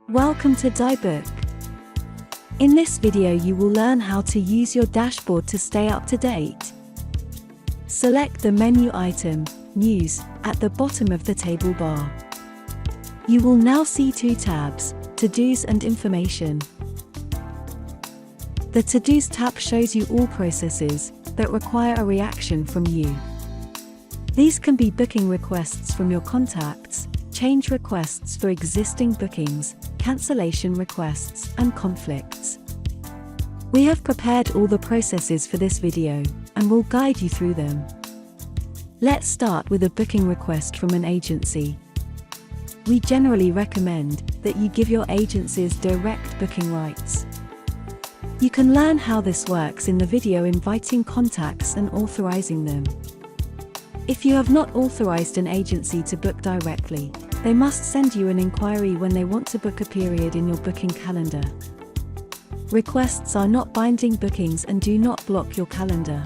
Welcome to DiBooq. In this video you will learn how to use your dashboard to stay up to date. Select the menu item, News, at the bottom of the table bar. You will now see two tabs, To-Dos and Information. The To-Dos tab shows you all processes that require a reaction from you. These can be booking requests from your contacts, change requests for existing bookings, cancellation requests, and conflicts. We have prepared all the processes for this video, and will guide you through them. Let's start with a booking request from an agency. We generally recommend that you give your agencies direct booking rights. You can learn how this works in the video inviting contacts and authorizing them. If you have not authorized an agency to book directly, they must send you an inquiry when they want to book a period in your booking calendar. Requests are not binding bookings and do not block your calendar.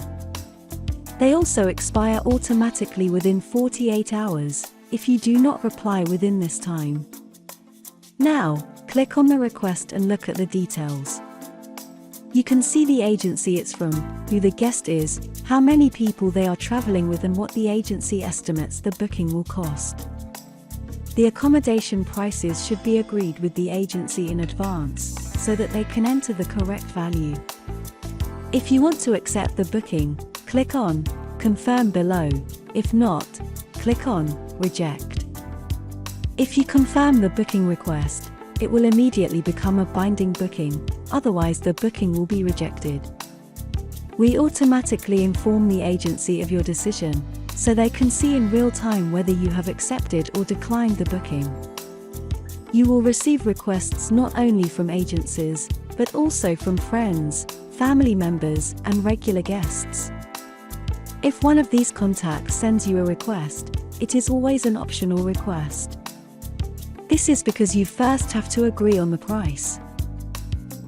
They also expire automatically within 48 hours, if you do not reply within this time. Now, click on the request and look at the details. You can see the agency it's from, who the guest is, how many people they are traveling with and what the agency estimates the booking will cost. The accommodation prices should be agreed with the agency in advance, so that they can enter the correct value. If you want to accept the booking, click on Confirm below. If not, click on Reject. If you confirm the booking request, it will immediately become a binding booking, otherwise the booking will be rejected. We automatically inform the agency of your decision, so they can see in real time whether you have accepted or declined the booking. You will receive requests not only from agencies, but also from friends, family members, and regular guests. If one of these contacts sends you a request, it is always an optional request. This is because you first have to agree on the price.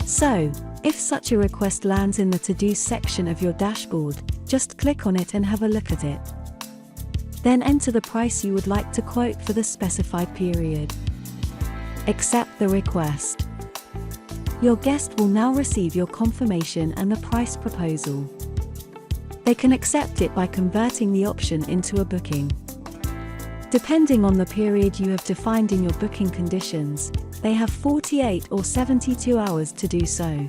So, if such a request lands in the To-Do section of your dashboard, just click on it and have a look at it. Then enter the price you would like to quote for the specified period. Accept the request. Your guest will now receive your confirmation and the price proposal. They can accept it by converting the option into a booking. Depending on the period you have defined in your booking conditions, they have 48 or 72 hours to do so.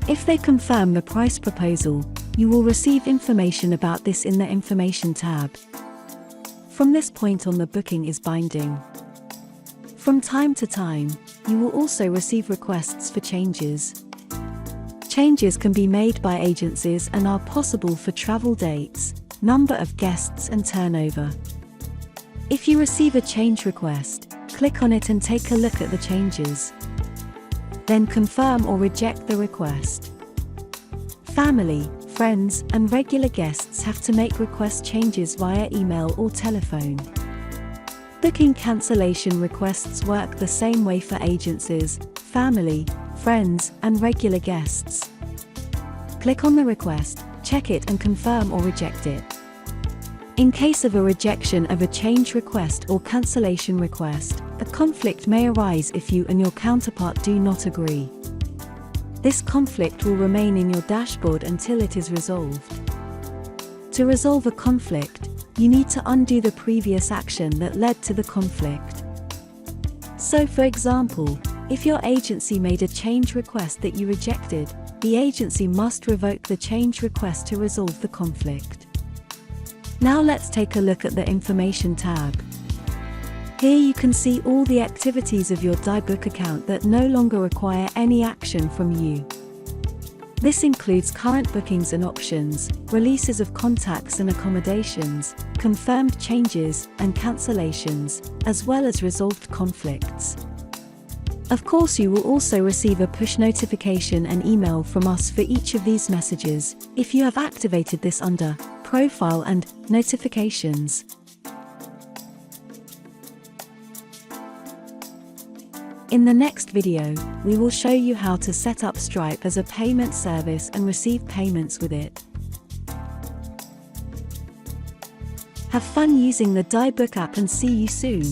If they confirm the price proposal, you will receive information about this in the Information tab. From this point on, the booking is binding. From time to time, you will also receive requests for changes. Changes can be made by agencies and are possible for travel dates, number of guests, and turnover. If you receive a change request, click on it and take a look at the changes. Then confirm or reject the request. Family, friends, and regular guests have to make request changes via email or telephone. Booking cancellation requests work the same way for agencies, family, friends, and regular guests. Click on the request, check it and confirm or reject it. In case of a rejection of a change request or cancellation request, a conflict may arise if you and your counterpart do not agree. This conflict will remain in your dashboard until it is resolved. To resolve a conflict, you need to undo the previous action that led to the conflict. So, for example, if your agency made a change request that you rejected, the agency must revoke the change request to resolve the conflict. Now let's take a look at the Information tab. Here you can see all the activities of your DiBooq account that no longer require any action from you. This includes current bookings and options, releases of contacts and accommodations, confirmed changes and cancellations, as well as resolved conflicts. Of course, you will also receive a push notification and email from us for each of these messages, if you have activated this under Profile and Notifications. In the next video, we will show you how to set up Stripe as a payment service and receive payments with it. Have fun using the DiBooq app and see you soon!